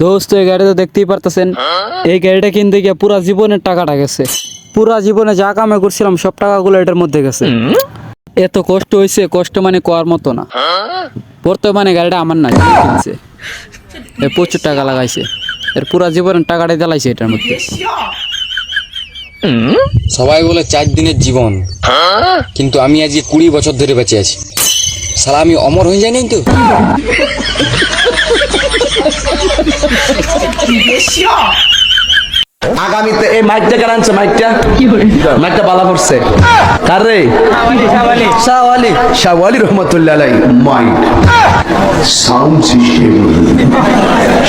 দোস্ত এই গাড়ি তো দেখতেই পারতেছেন, এই গাড়িটা কিনতে গিয়ে পুরা জীবনের টাকাটা গেছে। পুরা জীবনে যা কামে করছিলাম সব টাকাগুলো এটার মধ্যে গেছে। এত কষ্ট হয়েছে, কষ্ট মানে কোয়ার মতো না। বর্তমানে গাড়িটা আমার না, যে কিনছে এ প্রচুর টাকা লাগাইছে, এর পুরা জীবনের টাকাটাই জ্বালাইছে এটার মধ্যে। সবাই বলে 4 দিনের জীবন, কিন্তু আমি আজকে 20 বছর ধরে বেঁচে আছি। শালা আমি অমর হয়ে যাই নাই তো? আগামীতে এই মাইকটা কেন আনছে? মাইকটা বালা পড়ছে কার রে? শাহওয়ালি রহমতুল্লাহ আলাইহি। মাইক সাউন্ড সিস্টেম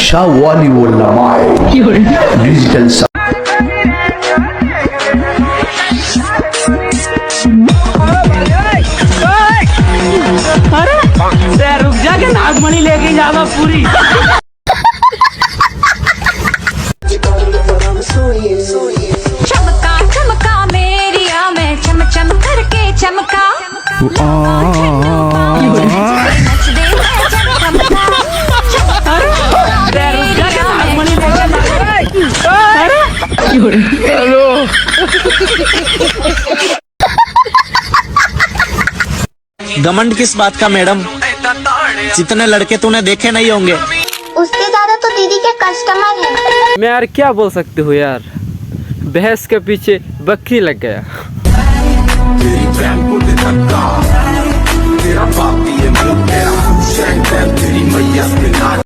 শাহওয়ালি ওয়াল্লাহ মাইক ডিজিটাল रुक जाके नागमणि लेके जाना पूरी। चमका चमका मेरिया में चम चम करके चमका घमंड किस बात का मैडम? जितने लड़के तूने देखे नहीं होंगे। उससे ज्यादा तो दीदी के कस्टमर हैं। मैं यार क्या बोल सकती हूँ यार, बहस के पीछे बक्की लग गया। तेरी बहन को दे धक्का, तेरा बाप भी है मुंह मेरा, तेरी मैया से